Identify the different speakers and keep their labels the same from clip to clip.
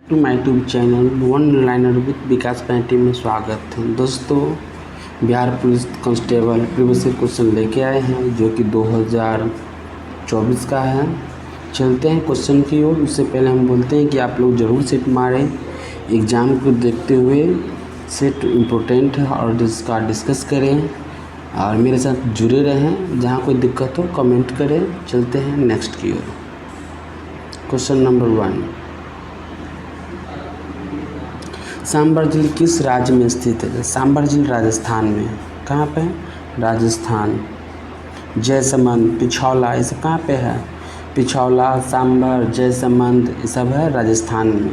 Speaker 1: To my YouTube channel one liner with Vikas पैंटी में स्वागत है। दोस्तों, Bihar police constable previous year question लेके आए हैं जो कि 2024 का है। चलते हैं क्वेश्चन की ओर। उससे पहले हम बोलते हैं कि आप लोग ज़रूर सेट मारें। एग्ज़ाम को देखते हुए सेट इम्पोर्टेंट है और इसका डिस्कस करें और मेरे साथ जुड़े रहें। जहाँ कोई दिक्कत हो कमेंट करें। चलते हैं नेक्स्ट की ओर। क्वेश्चन नंबर 1, सांबर झील किस राज्य में स्थित है? सांबर झील राजस्थान में। कहाँ पे है? राजस्थान। जैसमंद, पिछौला, ये सब कहाँ पे है? पिछौला, सांबर, जैसमंद, ये सब है राजस्थान में।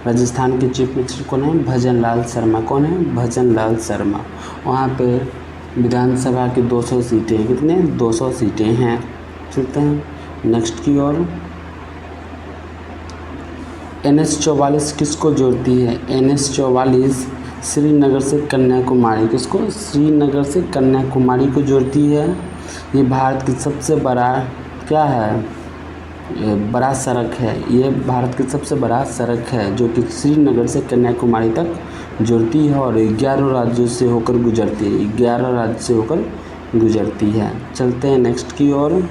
Speaker 1: राजस्थान के चीफ मिनिस्टर कौन है? भजन लाल शर्मा। कौन है? भजन लाल शर्मा। वहाँ पे विधानसभा की 200 सीटें, कितने? 200 सीटें हैं। चलते हैं नेक्स्ट की ओर। NH-44 किसको जोड़ती है? NH-44 श्रीनगर से कन्याकुमारी। किसको? श्रीनगर से कन्याकुमारी को जोड़ती है। ये भारत की सबसे बड़ा क्या है? बड़ा सड़क है। ये भारत की सबसे बड़ा सड़क है जो कि श्रीनगर से कन्याकुमारी तक जोड़ती है और 11 राज्यों से होकर गुजरती है। 11 राज्य से होकर गुजरती है। चलते हैं नेक्स्ट की ओर।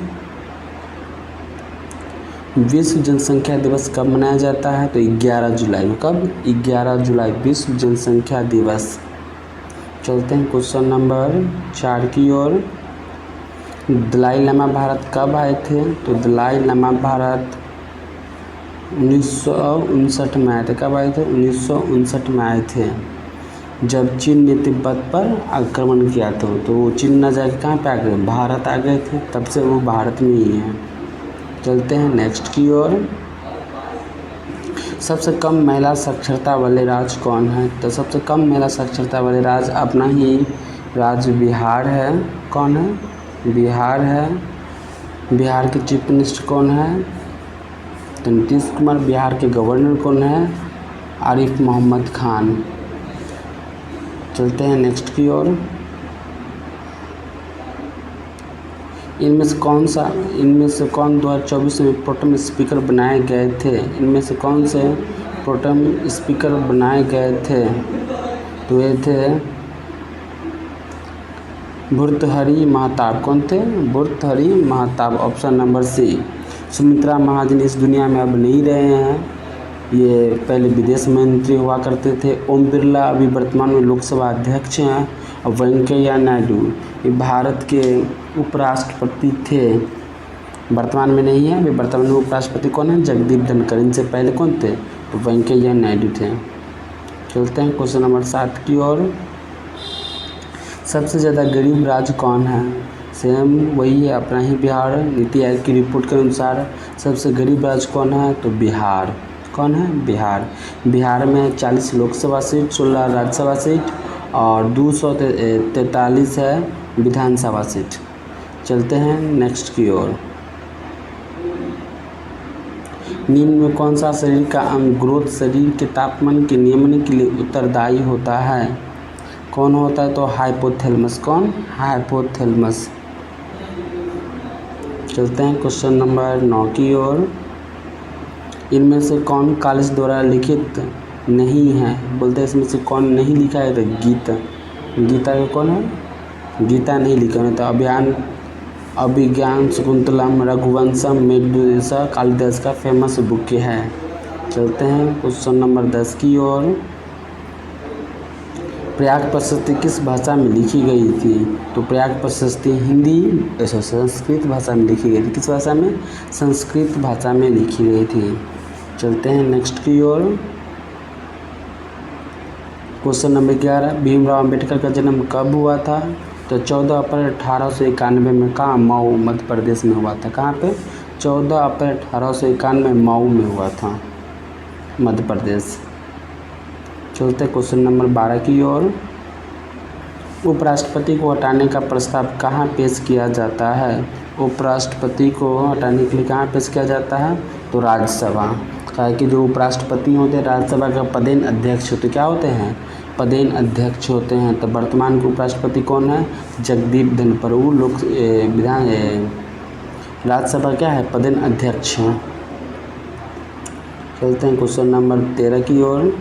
Speaker 1: विश्व जनसंख्या दिवस कब मनाया जाता है? तो 11 जुलाई। कब? 11 जुलाई विश्व जनसंख्या दिवस। चलते हैं क्वेश्चन नंबर 4 की ओर। दलाई लामा भारत कब आए थे? तो दलाई लामा भारत 1959 में आए थे। कब आए थे? 1959 में आए थे, जब चीन ने तिब्बत पर आक्रमण किया था। तो वो चीन न जाके कहाँ पे आ गए? भारत आ गए थे। तब से वो भारत में ही है। चलते हैं नेक्स्ट की ओर। सबसे कम महिला साक्षरता वाले राज्य कौन है? तो सबसे कम महिला साक्षरता वाले राज्य अपना ही राज्य बिहार है। कौन है? बिहार है। बिहार के चीफ मिनिस्टर कौन है? तो नीतीश कुमार। बिहार के गवर्नर कौन है? आरिफ मोहम्मद खान। चलते हैं नेक्स्ट की ओर। इनमें से कौन 2024 में प्रोटेम स्पीकर बनाए गए थे? इनमें से कौन से प्रोटेम स्पीकर बनाए गए थे? तो ये थे भर्तृहरि महताब। कौन थे? Bhartrihari Mahtab. Option number C. Sumitra Mahajan इस दुनिया में अब नहीं रहे हैं। ये पहले विदेश मंत्री हुआ करते थे। ओम बिरला अभी वर्तमान में लोकसभा अध्यक्ष हैं। और वेंकैया नायडू ये भारत के उपराष्ट्रपति थे। वर्तमान में नहीं है। वे वर्तमान में उपराष्ट्रपति कौन है? जगदीप धनखड़। इनसे पहले कौन थे? तो वेंकैया नायडू थे। चलते हैं क्वेश्चन नंबर 7 की ओर। सबसे ज़्यादा गरीब राज्य कौन है? सेम वही है, अपना ही बिहार। नीति आयोग की रिपोर्ट के अनुसार सबसे गरीब राज्य कौन है? तो बिहार। कौन है? बिहार। बिहार में 40 लोकसभा सीट, 16 राज्यसभा सीट और 243 है विधानसभा सीट। चलते हैं नेक्स्ट की ओर। निम्न में कौन सा शरीर का अंग ग्रोथ शरीर के तापमान के नियमन के लिए उत्तरदायी होता है? कौन होता है? तो हाइपोथैलेमस। कौन? हाइपोथैलेमस। चलते हैं क्वेश्चन नंबर 9 की ओर। इनमें से कौन कॉलेज द्वारा लिखित नहीं है? बोलते हैं इसमें से कौन नहीं लिखा है? तो गीता। गीता का कौन है? गीता नहीं लिखा है। तो अभिज्ञान शकुंतलम, रघुवंशम, मेघदूतम कालिदास का फेमस बुक है। चलते हैं क्वेश्चन नंबर 10 की ओर। प्रयाग प्रशस्ति किस भाषा में लिखी गई थी? तो प्रयाग प्रशस्ति हिंदी संस्कृत भाषा में लिखी गई थी। किस भाषा में? संस्कृत भाषा में लिखी गई थी। चलते हैं नेक्स्ट की ओर। क्वेश्चन नंबर 11, भीमराव अंबेडकर का जन्म कब हुआ था? तो 14 अप्रैल 1891 में। कहाँ? मऊ, मध्य प्रदेश में हुआ था। कहाँ पे? 14 अप्रैल 1891 मऊ में हुआ था, मध्य प्रदेश। चलते क्वेश्चन नंबर 12 की ओर। उपराष्ट्रपति को हटाने का प्रस्ताव कहाँ पेश किया जाता है? उपराष्ट्रपति को हटाने के लिए कहाँ पेश किया जाता है? तो राज्यसभा। कहा कि जो उपराष्ट्रपति होते हैं राज्यसभा का पदेन अध्यक्ष होते क्या होते हैं? पदेन अध्यक्ष होते हैं। तो वर्तमान के उपराष्ट्रपति कौन है? जगदीप धनखड़। वो राज्यसभा क्या है? पदेन अध्यक्ष हैं। चलते हैं क्वेश्चन नंबर 13 की ओर।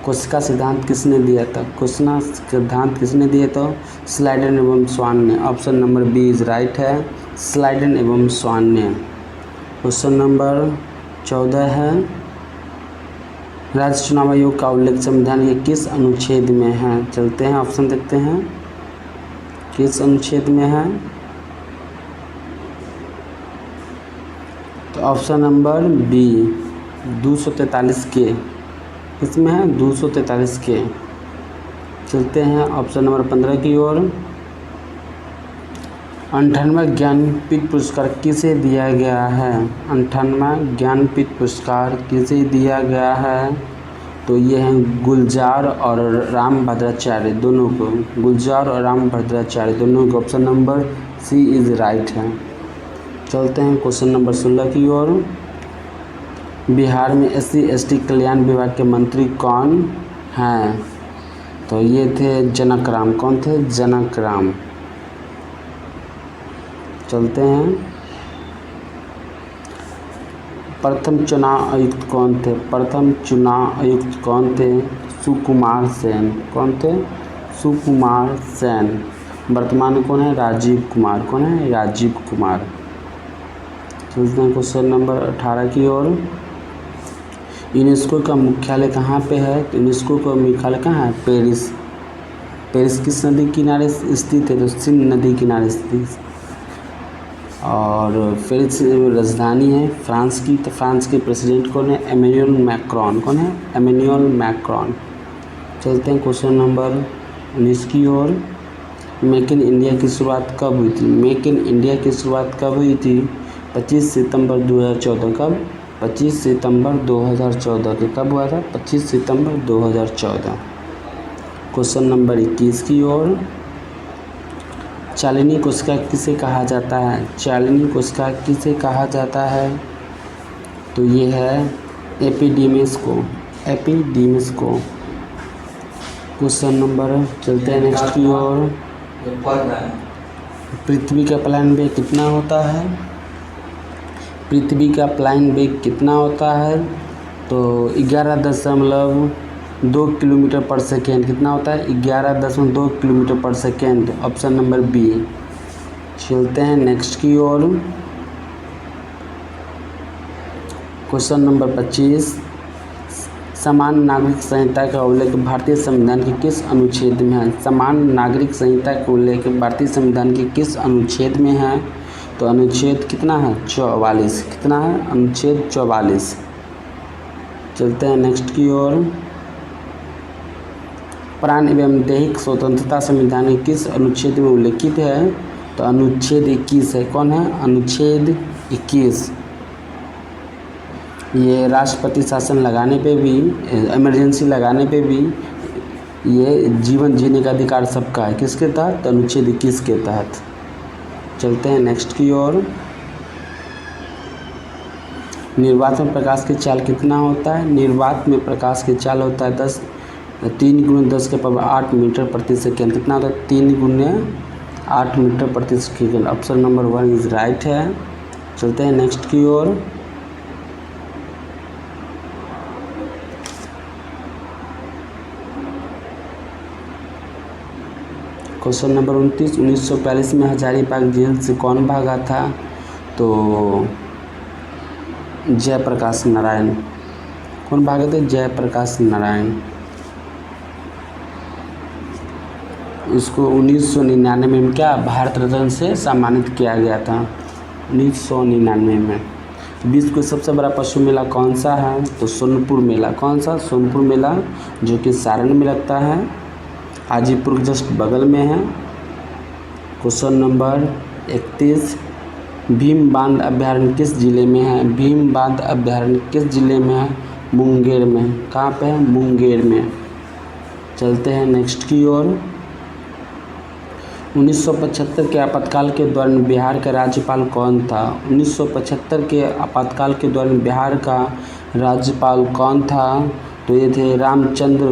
Speaker 1: कोशिका सिद्धांत किसने दिया था? कोशिका सिद्धांत किसने दिया था? स्लाइडन एवं स्वान ने। Option number B is right है, स्लाइडन एवं स्वान ने। क्वेश्चन नंबर 14 है, राज्य चुनाव आयोग का उल्लेख संविधान के किस अनुच्छेद में है? चलते हैं ऑप्शन देखते हैं, किस अनुच्छेद में है। तो ऑप्शन नंबर बी 243 के, इसमें है 243 के। चलते हैं ऑप्शन नंबर 15 की ओर। 58वां ज्ञानपीठ पुरस्कार किसे दिया गया है? 58वां ज्ञानपीठ पुरस्कार किसे दिया गया है? तो ये हैं गुलजार और राम भद्राचार्य दोनों को, गुलजार और राम भद्राचार्य दोनों को। Option number C is right है। चलते हैं क्वेश्चन नंबर 16 की ओर। बिहार में SC/ST कल्याण विभाग के मंत्री कौन हैं? तो ये थे जनक राम। कौन थे? जनक राम। चलते हैं, प्रथम चुनाव आयुक्त कौन थे? प्रथम चुनाव आयुक्त कौन थे? सुकुमार सेन। कौन थे? सुकुमार सेन। वर्तमान में कौन है? राजीव कुमार। कौन है? राजीव कुमार। चलते हैं क्वेश्चन नंबर 18 की ओर। यूनेस्को का मुख्यालय कहाँ पे है? तो यूनेस्को का मुख्यालय कहाँ है? पेरिस। पेरिस किस नदी किनारे स्थित है? तो सिंध नदी किनारे स्थित। और पेरिस राजधानी है फ्रांस की। तो फ्रांस के प्रेसिडेंट कौन है? एमेन्युअल मैक्रोन। कौन है? एमेन्युअल मैक्रोन। चलते हैं क्वेश्चन नंबर 19 की ओर। मेक इन इंडिया की शुरुआत कब हुई थी? मेक इन इंडिया की शुरुआत कब हुई थी? 25 सितंबर 2014। कब? 25 सितंबर 2014 के कब हुआ था? 25 सितंबर 2014। क्वेश्चन नंबर 21 की ओर। चालिनी कोशिका किसे कहा जाता है? चालिनी कोशिका किसे कहा जाता है? तो ये है एपिडीमिस को। एपिडीमिस को। क्वेश्चन नंबर, चलते हैं नेक्स्ट की ओर। पृथ्वी का प्लान वेग कितना होता है? पृथ्वी का प्लान वेग कितना होता है? तो 11.2 किलोमीटर पर सेकेंड। कितना होता है? 11.2 किलोमीटर पर सेकेंड। Option number B. चलते हैं नेक्स्ट की ओर। क्वेश्चन नंबर 25, समान नागरिक संहिता का उल्लेख भारतीय संविधान के किस अनुच्छेद में है? समान नागरिक संहिता का उल्लेख भारतीय संविधान के किस अनुच्छेद में है? तो अनुच्छेद कितना है? 44। कितना है? अनुच्छेद 44। चलते हैं नेक्स्ट की ओर। प्राण एवं दैहिक स्वतंत्रता संविधान के किस अनुच्छेद में उल्लेखित है? तो अनुच्छेद 21 है। कौन है? अनुच्छेद 21। ये राष्ट्रपति शासन लगाने पे भी, इमरजेंसी लगाने पे भी, ये जीवन जीने का अधिकार सबका है। किसके तहत? अनुच्छेद 21 के तहत। चलते हैं नेक्स्ट की ओर। निर्वात में प्रकाश की चाल कितना होता है? निर्वात में प्रकाश की चाल होता है 3 × 10⁸ मीटर प्रति सेकेंड। कितना होता है? 3 × 8 मीटर प्रति second. Option number 1 is right है। चलते हैं नेक्स्ट की ओर। क्वेश्चन नंबर 29, 1942 में हजारीबाग जेल से कौन भागा था? तो जयप्रकाश नारायण। कौन भागे थे? जयप्रकाश नारायण। उसको 1999 में क्या भारत रत्न से सम्मानित किया गया था? 1999 में। विश्व का सबसे बड़ा पशु मेला कौन सा है? तो सोनपुर मेला। कौन सा? सोनपुर मेला, जो कि सारण में लगता है, हाजीपुर के जस्ट बगल में है। क्वेश्चन नंबर 31, भीम बांध अभ्यारण्य किस जिले में है? भीम बांध अभ्यारण्य किस जिले में है? मुंगेर में। कहाँ पे है? मुंगेर में। चलते हैं नेक्स्ट की ओर। 1975 के आपातकाल के दौरान बिहार का राज्यपाल कौन था? 1975 के आपातकाल के दौरान बिहार का राज्यपाल कौन था? तो ये थे रामचंद्र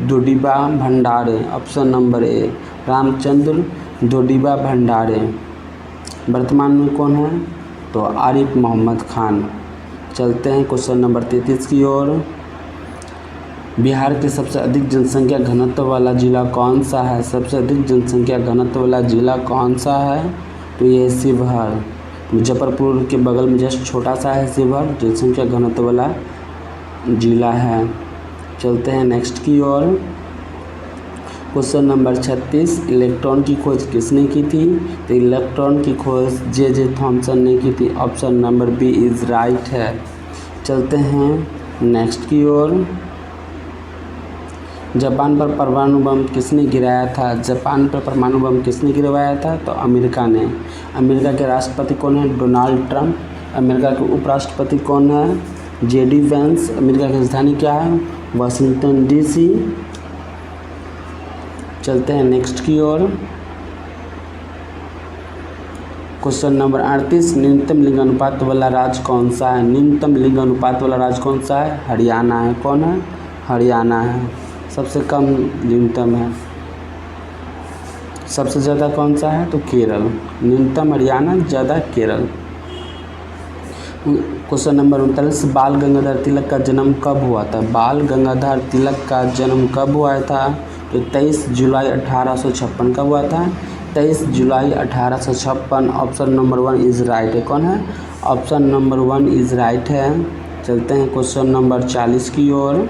Speaker 1: दौड़ीबा भंडारे। ऑप्शन नंबर ए, रामचंद्र दौड़ीबा भंडारे। वर्तमान में कौन है? तो आरिफ मोहम्मद खान। चलते हैं क्वेश्चन नंबर 33 की ओर। बिहार के सबसे अधिक जनसंख्या घनत्व वाला जिला कौन सा है? सबसे अधिक जनसंख्या घनत्व वाला जिला कौन सा है? तो ये शिवहर, मुजफ्फरपुर के बगल में जस्ट छोटा सा है शिवहर, जनसंख्या घनत्व वाला जिला है। चलते हैं नेक्स्ट की ओर। क्वेश्चन नंबर 36, इलेक्ट्रॉन की खोज किसने की थी? तो इलेक्ट्रॉन की खोज जे थॉमसन ने की थी। Option number B is right है। चलते हैं नेक्स्ट की ओर। जापान पर परमाणु बम किसने गिराया था? जापान पर परमाणु बम किसने गिरवाया था? तो अमेरिका ने। अमेरिका के राष्ट्रपति कौन है? Donald Trump. अमेरिका के उपराष्ट्रपति कौन है? JD Vance. अमेरिका की राजधानी क्या है? Washington DC. चलते हैं नेक्स्ट की ओर। क्वेश्चन नंबर 38, न्यूनतम लिंग अनुपात वाला राज्य कौन सा है? न्यूनतम लिंग अनुपात वाला राज्य कौन सा है? हरियाणा है। कौन है? हरियाणा है। सबसे कम न्यूनतम है। सबसे ज़्यादा कौन सा है? तो केरल। न्यूनतम हरियाणा, ज़्यादा केरल। क्वेश्चन नंबर 39, बाल गंगाधर तिलक का जन्म कब हुआ था? बाल गंगाधर तिलक का जन्म कब हुआ था? तो 23 जुलाई 1856 का हुआ था। 23 जुलाई 1856। ऑप्शन नंबर 1 इज़ राइट है। कौन है? ऑप्शन नंबर 1 इज़ राइट है। चलते हैं क्वेश्चन नंबर 40 की ओर।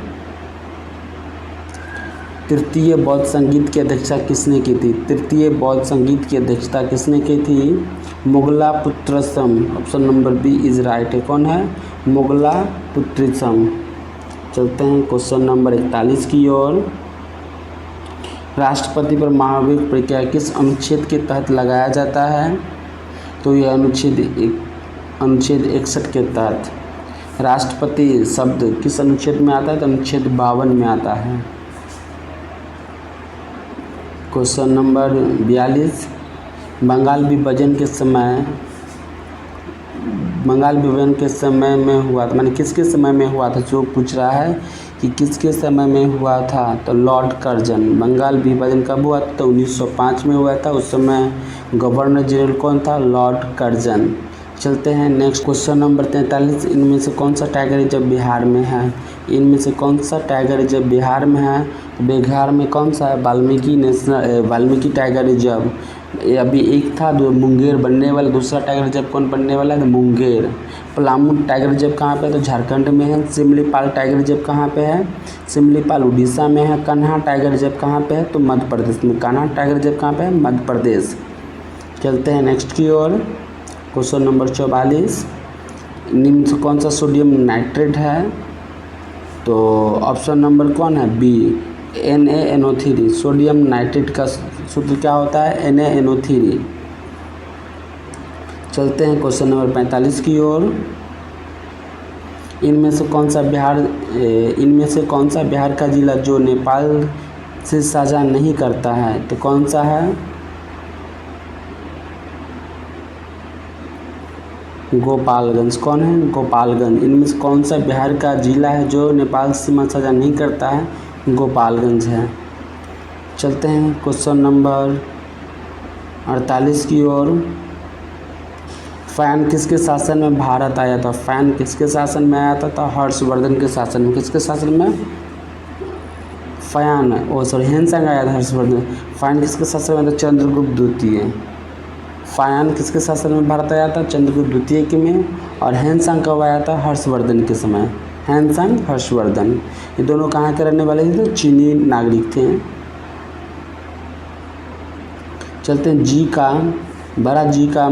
Speaker 1: तृतीय बौद्ध संगीत की अध्यक्षता किसने की थी? तृतीय बौद्ध संगीत की अध्यक्षता किसने की थी? मुगलापुत्रसम। Option number B is right है। कौन है? मुगलापुत्रसम। चलते हैं क्वेश्चन नंबर 41 की ओर। राष्ट्रपति पर महाभियोग प्रक्रिया किस अनुच्छेद के तहत लगाया जाता है? तो यह अनुच्छेद 61 के तहत। राष्ट्रपति शब्द किस अनुच्छेद में आता है? तो अनुच्छेद 52 में आता है। क्वेश्चन नंबर 42, बंगाल विभाजन के समय में हुआ था, माने किसके समय में हुआ था? जो पूछ रहा है कि किसके समय में हुआ था, तो लॉर्ड कर्जन। बंगाल विभाजन कब हुआ था? तो 1905 में हुआ था। उस समय गवर्नर जनरल कौन था? Lord Curzon. चलते हैं नेक्स्ट। क्वेश्चन नंबर 43, इनमें से कौन सा टाइगर रिजर्व बिहार में है? इनमें से कौन सा टाइगर रिजर्व बिहार में है? तो बिहार में कौन सा है? Valmiki tiger reserve. अभी एक था जो मुंगेर बनने वाला, दूसरा टाइगर रिजर्व कौन बनने वाला है? मुंगेर। पलामू टाइगर रिजर्व कहाँ पे है? तो झारखंड में है। सिमलीपाल टाइगर रिजर्व कहाँ पे है? सिमलीपाल उड़ीसा में है। कान्हा टाइगर रिजर्व कहाँ पे है? तो मध्य प्रदेश में। कान्हा टाइगर रिजर्व कहाँ पे है? मध्य प्रदेश। चलते हैं नेक्स्ट की ओर। क्वेश्चन नंबर 44, निम्न से कौन सा सोडियम नाइट्रेट है? तो ऑप्शन नंबर कौन है? B, NaNO3। सोडियम नाइट्रेट का सूत्र क्या होता है? NaNO3। चलते हैं क्वेश्चन नंबर 45 की ओर। इनमें से कौन सा बिहार का जिला जो नेपाल से साझा नहीं करता है? तो कौन सा है? गोपालगंज। कौन है? गोपालगंज। इनमें से कौन सा बिहार का जिला है जो नेपाल से सीमा साझा नहीं करता है? गोपालगंज है। चलते हैं क्वेश्चन नंबर 48 की ओर। फैन किसके शासन में भारत आया था? फैन किसके शासन में आया था? तो हर्षवर्धन के शासन में। किसके शासन में? ह्वेनसांग आया था हर्षवर्धन। फैन किसके शासन में था? चंद्रगुप्त द्वितीय। फायान किसके शासन में भारत आया था? चंद्रगुप्त द्वितीय के में। और ह्वेनसांग कब आया था? हर्षवर्धन के समय। ह्वेनसांग, हर्षवर्धन, ये दोनों कहाँ के रहने वाले थे? तो चीनी नागरिक थे। चलते हैं बड़ा जी का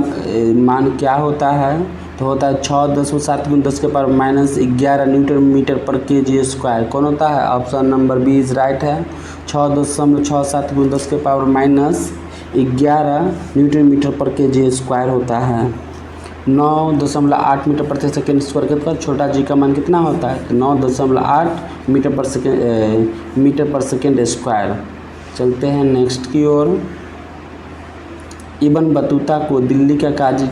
Speaker 1: मान क्या होता है? तो होता है 6.7 × 10⁻⁻11 न्यूटन मीटर पर kg स्क्वायर। कौन होता है? Option number B is right है। 6.67 × 10⁻11 न्यूटन मीटर पर kg स्क्वायर होता है। 9.8 मीटर प्रति सेकेंड स्क्वायर के बाद छोटा जी का मान कितना होता है? तो 9.8 मीटर पर सेकेंड स्क्वायर। चलते हैं नेक्स्ट की ओर। इब्न बतूता को दिल्ली का काजी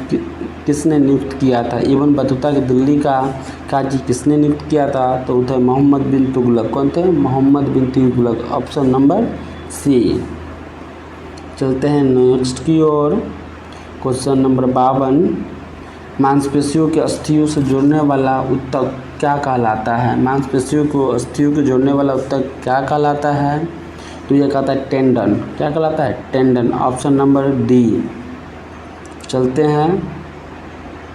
Speaker 1: किसने नियुक्त किया था? इब्न बतूता के दिल्ली का काजी किसने नियुक्त किया था? तो थे मोहम्मद बिन तुगलक। कौन थे? Mohammad bin Tughlaq. Option number C. चलते हैं नेक्स्ट की ओर। क्वेश्चन नंबर 52, मांसपेशियों के अस्थियों से जोड़ने वाला ऊतक क्या कहलाता है? मांसपेशियों को अस्थियों को जोड़ने वाला ऊतक क्या कहलाता है? तो ये कहता है टेंडन। क्या कहलाता है? टेंडन। Option number D. चलते हैं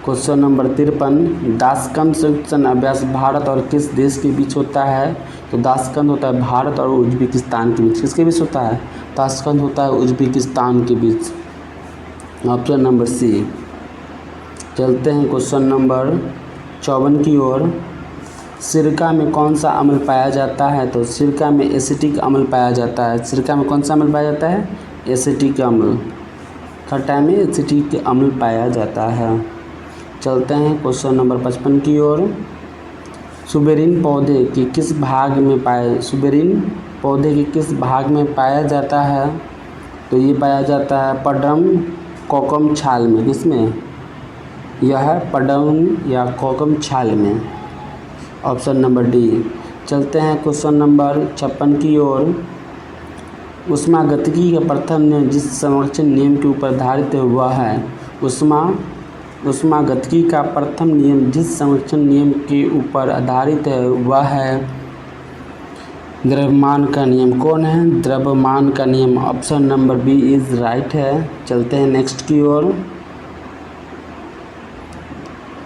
Speaker 1: क्वेश्चन नंबर 53। दासकंद संयुक्त अभ्यास भारत और किस देश के बीच होता है? तो दासकंद होता है भारत और उज्बेकिस्तान के बीच। किसके बीच होता है? दासकंद होता है उज्बेकिस्तान के बीच। Option number C. चलते हैं क्वेश्चन नंबर 54 की ओर। सिरका में कौन सा अम्ल पाया जाता है? तो सिरका में एसिटिक अम्ल पाया जाता है। सिरका में कौन सा अम्ल पाया जाता है? एसिटिक अम्ल। खट्टा में एसिटिक अम्ल पाया जाता है। चलते हैं क्वेश्चन नंबर 55 की ओर। सुबेरिन पौधे के किस भाग में पाया जाता है? तो ये पाया जाता है पडम कोकम छाल में। किसमें? यह पडम या कोकम छाल में। Option number D. चलते हैं क्वेश्चन नंबर 56 की ओर। ऊष्मागतिकी का प्रथम नियम जिस संरक्षण नियम के ऊपर आधारित है वह है। ऊष्मागतिकी का प्रथम नियम जिस संरक्षण नियम के ऊपर आधारित है वह है द्रव्यमान का नियम। कौन है? द्रव्यमान का नियम। Option number B is right है। चलते हैं नेक्स्ट की ओर।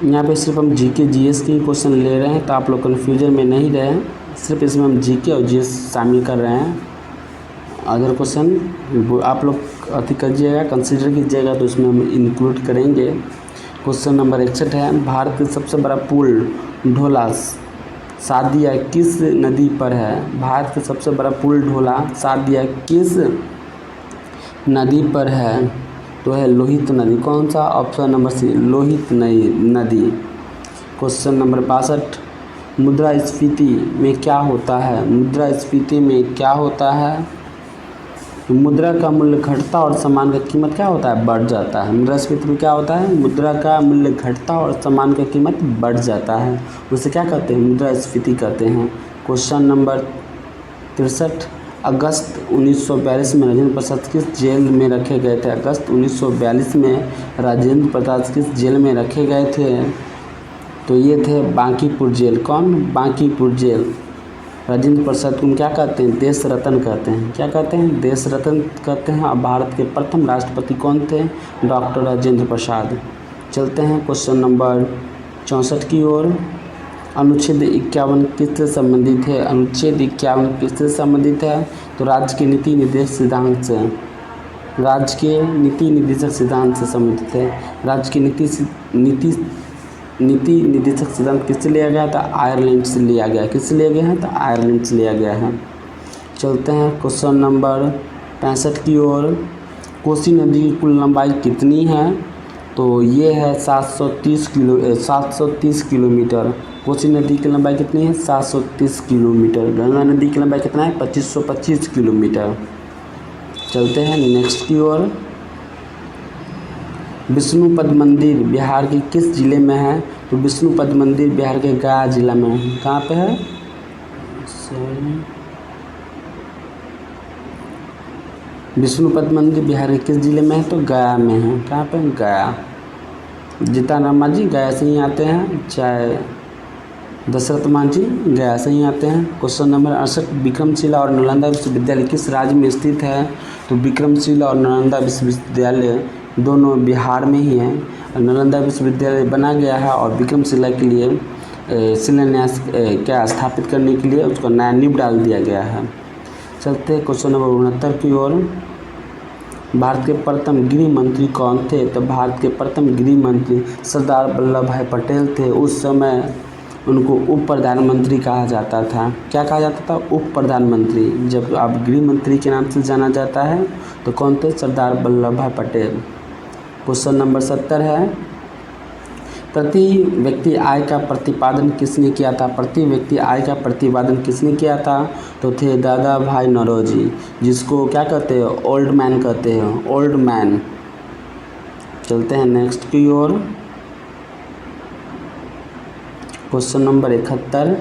Speaker 1: यहाँ पे सिर्फ हम जीके जीएस के क्वेश्चन ले रहे हैं, तो आप लोग कन्फ्यूजन में नहीं रहे। सिर्फ इसमें हम जीके और जीएस शामिल कर रहे हैं। अदर क्वेश्चन आप लोग अति कीजिएगा, कंसीडर कीजिएगा, तो उसमें हम इंक्लूड करेंगे। क्वेश्चन नंबर 61 है। भारत का सबसे बड़ा पुल ढोला सादिया किस नदी पर है? भारत का सबसे बड़ा पुल ढोला सादिया किस नदी पर है? तो है लोहित नदी। कौन सा? ऑप्शन नंबर सी लोहित नदी। Question number 62। मुद्रास्फीति में क्या होता है? मुद्रास्फीति में क्या होता है? मुद्रा का मूल्य घटता और सामान का कीमत क्या होता है? बढ़ जाता है। मुद्रास्फीति में क्या होता है? मुद्रा का मूल्य घटता और सामान का कीमत बढ़ जाता है। उसे क्या कहते हैं? मुद्रास्फीति कहते हैं। Question number 63। अगस्त 1942 में राजेंद्र प्रसाद किस जेल में रखे गए थे? अगस्त 1942 में राजेंद्र प्रसाद किस जेल में रखे गए थे? तो ये थे बांकीपुर जेल। कौन? बांकीपुर जेल। राजेंद्र प्रसाद को क्या कहते हैं? देश रत्न कहते हैं। क्या कहते हैं? देश रत्न कहते हैं। और भारत के प्रथम राष्ट्रपति कौन थे? डॉक्टर राजेंद्र प्रसाद। चलते हैं क्वेश्चन नंबर 64 की ओर। अनुच्छेद 51 किससे संबंधित है? अनुच्छेद 51 किससे संबंधित है? तो राज्य के नीति निर्देशक सिद्धांत से। राज्य के नीति निर्देशक सिद्धांत से संबंधित है। राज्य की नीति निर्देशक सिद्धांत किससे लिया गया था? आयरलैंड से लिया गया। किससे लिया गया है? तो आयरलैंड से लिया गया है। चलते हैं क्वेश्चन नंबर 65 की ओर। कोसी नदी की कुल लंबाई कितनी है? तो ये है 730 किलोमीटर। कोसी नदी की लंबाई कितनी है? 730 किलोमीटर। गंगा नदी की लंबाई कितना है? 2525 किलोमीटर। चलते हैं नेक्स्ट की ओर। विष्णुपद मंदिर बिहार के किस जिले में है? तो विष्णुपद मंदिर बिहार के गया जिला में है। कहाँ पे है? विष्णुपद मंदिर बिहार के किस जिले में है? तो गया में है। कहाँ पे? गया। जीताराम जी गया से ही आते हैं, चाहे दशरथ मान जी गया से ही आते हैं। Question number 68। विक्रमशिला और नालंदा विश्वविद्यालय किस राज्य में स्थित है? तो विक्रमशिला और नालंदा विश्वविद्यालय दोनों बिहार में ही हैं। नालंदा विश्वविद्यालय बना गया है और विक्रमशिला के लिए शिलान्यास क्या स्थापित करने के लिए उसका नया नींव डाल दिया गया है। चलते हैं क्वेश्चन नंबर 69 की ओर। भारत के प्रथम गृह मंत्री कौन थे? तो भारत के प्रथम गृह मंत्री सरदार वल्लभ भाई पटेल थे। उस समय उनको उप प्रधानमंत्री कहा जाता था। क्या कहा जाता था? उप प्रधानमंत्री। जब आप गृह मंत्री के नाम से जाना जाता है तो कौन थे? सरदार वल्लभ भाई पटेल। क्वेश्चन नंबर 70 है। प्रति व्यक्ति आय का प्रतिपादन किसने किया था? प्रति व्यक्ति आय का प्रतिपादन किसने किया था? तो थे दादा भाई नौरोजी, जिसको क्या कहते हैं? ओल्ड मैन कहते हैं। Old man. चलते हैं नेक्स्ट की ओर। Question number 71।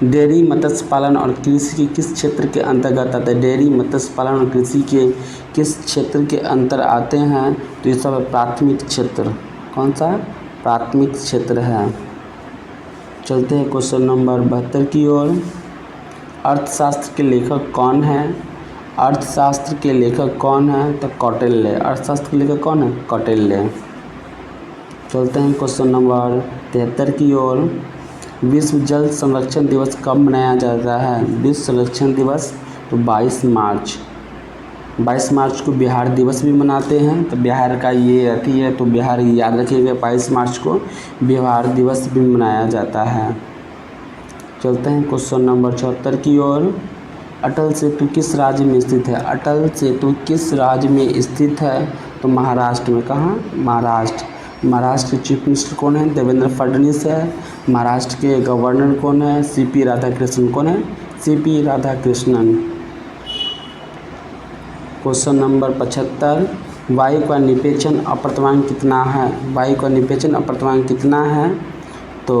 Speaker 1: डेयरी मत्स्य पालन और कृषि के किस क्षेत्र के अंतर्गत आते हैं? डेयरी मत्स्य पालन और कृषि के किस क्षेत्र के अंतर आते हैं? तो ये सब प्राथमिक क्षेत्र। कौन सा? प्राथमिक क्षेत्र है। चलते हैं क्वेश्चन नंबर 72 की ओर। अर्थशास्त्र के लेखक कौन है? अर्थशास्त्र के लेखक कौन है? तो कौटिल्य। अर्थशास्त्र के लेखक कौन है? कौटिल्य। चलते हैं क्वेश्चन नंबर 73 की ओर। विश्व जल संरक्षण दिवस कब मनाया जाता है? विश्व संरक्षण दिवस तो 22 मार्च। 22 मार्च को बिहार दिवस भी मनाते हैं, तो बिहार का ये अति है, तो बिहार याद रखिएगा 22 मार्च को बिहार दिवस भी मनाया जाता है। चलते हैं क्वेश्चन नंबर 74 की ओर। अटल सेतु किस राज्य में स्थित है? अटल सेतु किस राज्य में स्थित है? तो महाराष्ट्र में। कहाँ? महाराष्ट्र। महाराष्ट्र के चीफ मिनिस्टर कौन है? देवेंद्र फडणवीस है। महाराष्ट्र के गवर्नर कौन है? सीपी राधाकृष्णन। कौन है? सीपी राधाकृष्णन। Question number 75। वायु का निपेचन अपर्तवांक कितना है? वायु का निपेचन अपर्तवांक कितना है? तो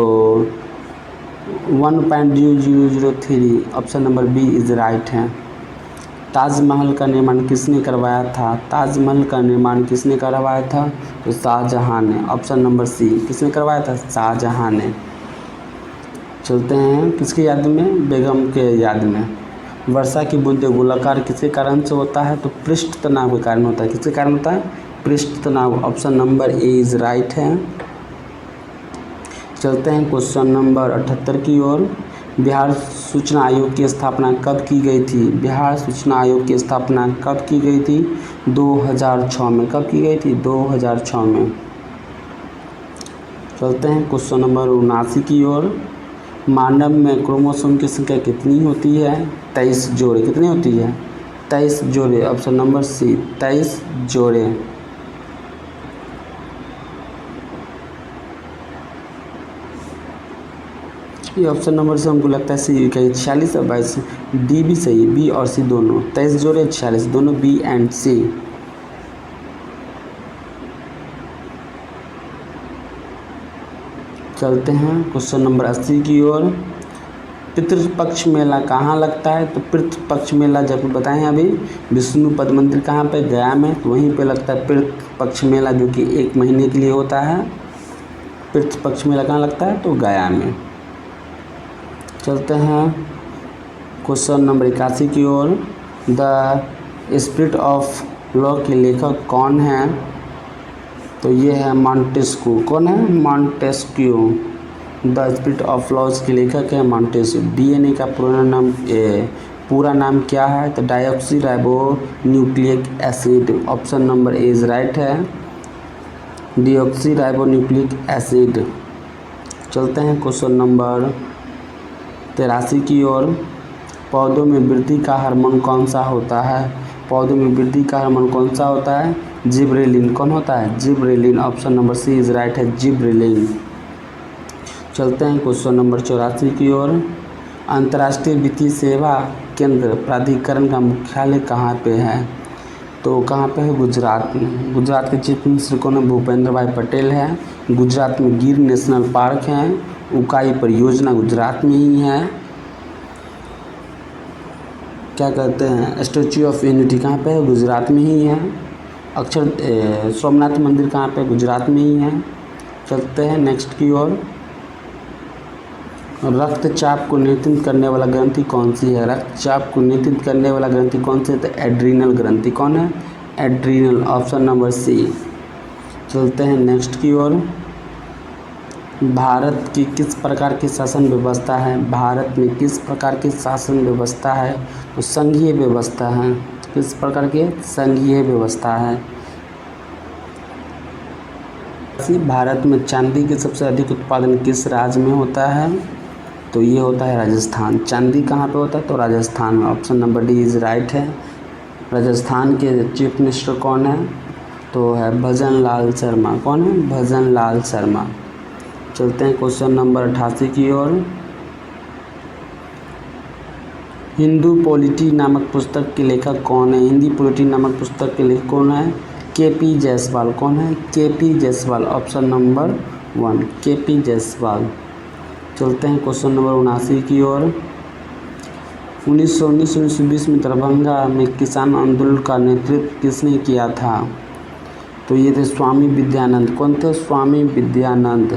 Speaker 1: 1.0003। Option number B is right है। ताजमहल का निर्माण किसने करवाया था? ताजमहल का निर्माण किसने करवाया था? तो शाहजहां ने। Option number C. किसने करवाया था? शाहजहां ने। चलते हैं किसकी याद में? बेगम के याद में। वर्षा की बूंदें गोलाकार किसके कारण से होता है? तो पृष्ठ तनाव के कारण होता है। किसके कारण होता है? पृष्ठ तनाव। Option number A is right है। चलते हैं क्वेश्चन नंबर 78 की ओर। बिहार सूचना आयोग की स्थापना कब की गई थी? बिहार सूचना आयोग की स्थापना कब की गई थी? 2006 में। कब की गई थी? 2006 में। चलते हैं क्वेश्चन नंबर 79 की ओर। मानव में क्रोमोसोम की संख्या कितनी होती है? 23 जोड़े। कितनी होती है? 23 जोड़े। ऑप्शन नंबर सी 23 जोड़े। ये ऑप्शन नंबर से हमको लगता है सी का 46 और 22। डी भी सही है, बी और सी दोनों। 23 जोड़े 46 दोनों बी एंड सी। चलते हैं क्वेश्चन नंबर 80 की ओर। पितृपक्ष मेला कहाँ लगता है? तो पितृपक्ष मेला जब बताएं अभी विष्णु पद मंदिर कहाँ पे? गया में। तो वहीं पे लगता है पितृपक्ष मेला, जो कि 1 महीने के लिए होता है। पितृपक्ष मेला कहाँ लगता है? तो गया में। चलते हैं क्वेश्चन नंबर 81 की ओर। द स्पिरिट ऑफ लॉ के लेखक कौन है? तो ये है मॉन्टेस्क्यू। कौन है? Montesquieu. The spirit of laws के लेखक है मॉन्टेस्क्यू। डीएनए का पूरा नाम क्या है? तो deoxyribonucleic acid. Option number A is right है। Deoxyribonucleic acid. चलते हैं क्वेश्चन नंबर 83 की ओर। पौधों में वृद्धि का हार्मोन कौन सा होता है? पौधों में वृद्धि का हार्मोन कौन सा होता है? जिब्रेलिन। कौन होता है? Gibberellin. Option number C is right है, जिब्रेलिन। चलते हैं क्वेश्चन नंबर 84 की ओर। अंतर्राष्ट्रीय वित्तीय सेवा केंद्र प्राधिकरण का मुख्यालय कहाँ पे है? तो कहाँ पे है? गुजरात में। गुजरात के चीफ मिनिस्टर कौन है? भूपेंद्र भाई पटेल है। गुजरात में गिर नेशनल पार्क है। उकाई परियोजना गुजरात में ही है। क्या कहते हैं? स्टैच्यू ऑफ यूनिटी कहाँ पे है? गुजरात में ही है। सोमनाथ मंदिर कहाँ पे? गुजरात में ही है। चलते हैं नेक्स्ट की ओर। रक्तचाप को नियंत्रित करने वाला ग्रंथि कौन सी है? रक्तचाप को नियंत्रित करने वाला ग्रंथि कौन सी है? तो एड्रीनल ग्रंथि। कौन है? एड्रीनल। Option number C. चलते हैं नेक्स्ट की ओर। भारत की किस प्रकार की शासन व्यवस्था है? भारत में किस प्रकार की शासन व्यवस्था है? तो संघीय व्यवस्था है। किस प्रकार की? संघीय व्यवस्था है। भारत में चांदी के सबसे अधिक उत्पादन किस राज्य में होता है? तो ये होता है राजस्थान। चांदी कहाँ पे होता है? तो राजस्थान में। Option number D is right है। राजस्थान के चीफ मिनिस्टर कौन है? तो है भजन लाल शर्मा। कौन है? भजन लाल शर्मा। चलते हैं क्वेश्चन नंबर 88 की ओर। हिंदू पॉलिटी नामक पुस्तक के लेखक कौन है? हिंदी पॉलिटी नामक पुस्तक के लेखक कौन है? केपी जायसवाल। कौन है? KP Jaiswal. Option number 1 KP Jaiswal. चलते हैं क्वेश्चन नंबर 79 की ओर। 1919-1920 में दरभंगा में किसान आंदोलन का नेतृत्व किसने किया था? तो ये थे स्वामी विद्यानंद। कौन थे? स्वामी विद्यानंद।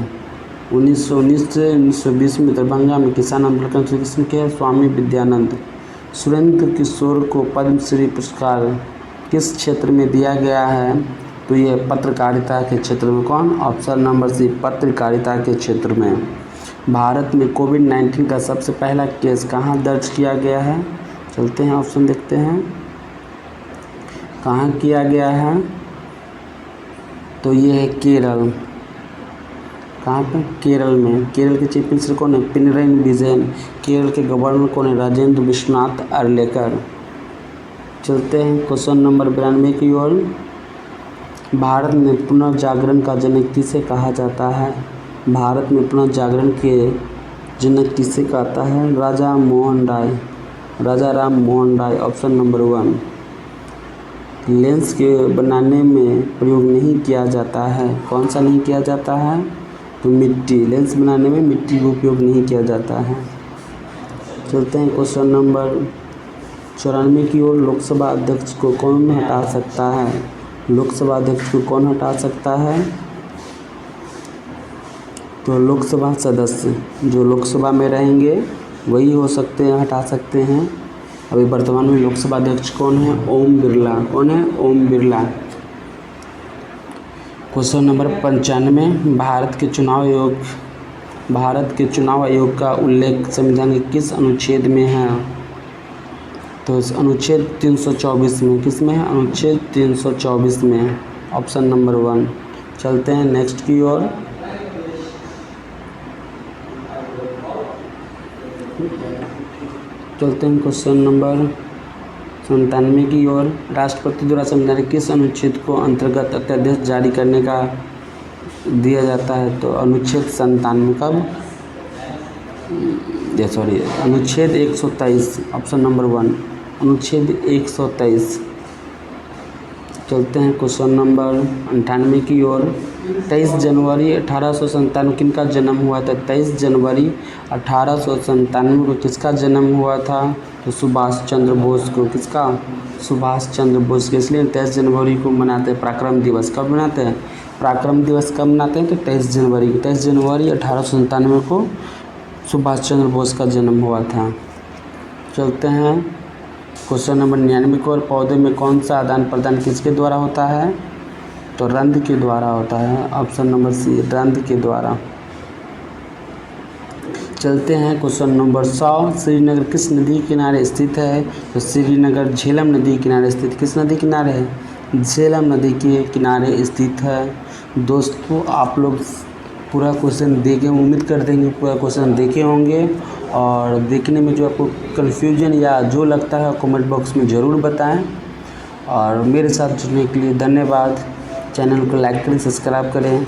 Speaker 1: 1919 से 1920 में दरभंगा में किसान आंदोलन का किसने किया? स्वामी विद्यानंद। सुरेंद्र किशोर को पद्मश्री पुरस्कार किस क्षेत्र में दिया गया है? तो ये पत्रकारिता के क्षेत्र में। कौन? ऑप्शन नंबर सी, पत्रकारिता के क्षेत्र में। भारत में कोविड-19 का सबसे पहला केस कहाँ दर्ज किया गया है? चलते हैं ऑप्शन देखते हैं, कहाँ किया गया है? तो ये है केरल। कहाँ पे? केरल में। केरल के चीफ मिनिस्टर कौन है? पिनरई विजयन। केरल के गवर्नर कौन है? राजेंद्र विश्वनाथ अर्लेकर। चलते हैं क्वेश्चन नंबर 92 की ओर। भारत में पुनर्जागरण का जनक किसे कहा जाता है? भारत में पुनर्जागरण के जनक किसे कहता है? Raja Mohan Roy, Raja Ram Mohan Roy. Option number 1। Lens के बनाने में प्रयोग नहीं किया जाता है। कौन सा नहीं किया जाता है? तो मिट्टी। लेंस बनाने में मिट्टी का उपयोग नहीं किया जाता है। चलते हैं क्वेश्चन नंबर 94 की ओर। लोकसभा अध्यक्ष को कौन हटा सकता है? लोकसभा अध्यक्ष को कौन हटा सकता है? तो लोकसभा सदस्य जो लोकसभा में रहेंगे वही हो सकते हैं, हटा सकते हैं। अभी वर्तमान में लोकसभा अध्यक्ष कौन है? ओम बिरला। कौन है? ओम बिरला। Question number 95। भारत के चुनाव आयोग का उल्लेख संविधान के किस अनुच्छेद में है? तो इस अनुच्छेद 324 में। किस में है? अनुच्छेद 324 में। Option number 1। चलते हैं नेक्स्ट की ओर। चलते हैं क्वेश्चन नंबर 97 की ओर। राष्ट्रपति द्वारा संविधान के किस अनुच्छेद को अंतर्गत अध्यादेश जारी करने का दिया जाता है? तो अनुच्छेद 97 कब? अनुच्छेद 123। ऑप्शन नंबर 1, अनुच्छेद 123। चलते हैं क्वेश्चन नंबर 98 की ओर। 23 जनवरी 1897 किनका जन्म हुआ था? 23 जनवरी 1897 को किसका जन्म हुआ था? तो सुभाष चंद्र बोस को। किसका? सुभाष चंद्र बोस के। इसलिए 23 जनवरी को मनाते हैं पराक्रम दिवस। कब मनाते हैं? पराक्रम दिवस कब मनाते हैं? तो 23 जनवरी। 23 जनवरी 1897 को सुभाष चंद्र बोस का जन्म हुआ था। चलते हैं क्वेश्चन नंबर 99 को। पौधे में कौन सा आदान प्रदान किसके द्वारा होता है? तो रंध्र के द्वारा होता है। ऑप्शन नंबर सी, रंध्र के द्वारा। चलते हैं क्वेश्चन नंबर 100। श्रीनगर किस नदी के किनारे स्थित है? तो श्रीनगर झेलम नदी के किनारे स्थित। किस नदी किनारे है? झेलम नदी के किनारे स्थित है। दोस्तों आप लोग पूरा क्वेश्चन देखें, उम्मीद करते हैं कि पूरा क्वेश्चन देखे होंगे, और देखने में जो आपको कन्फ्यूजन या जो लगता है कमेंट बॉक्स में ज़रूर बताएं। और मेरे साथ जुड़ने के लिए धन्यवाद। चैनल को लाइक करें, सब्सक्राइब करें।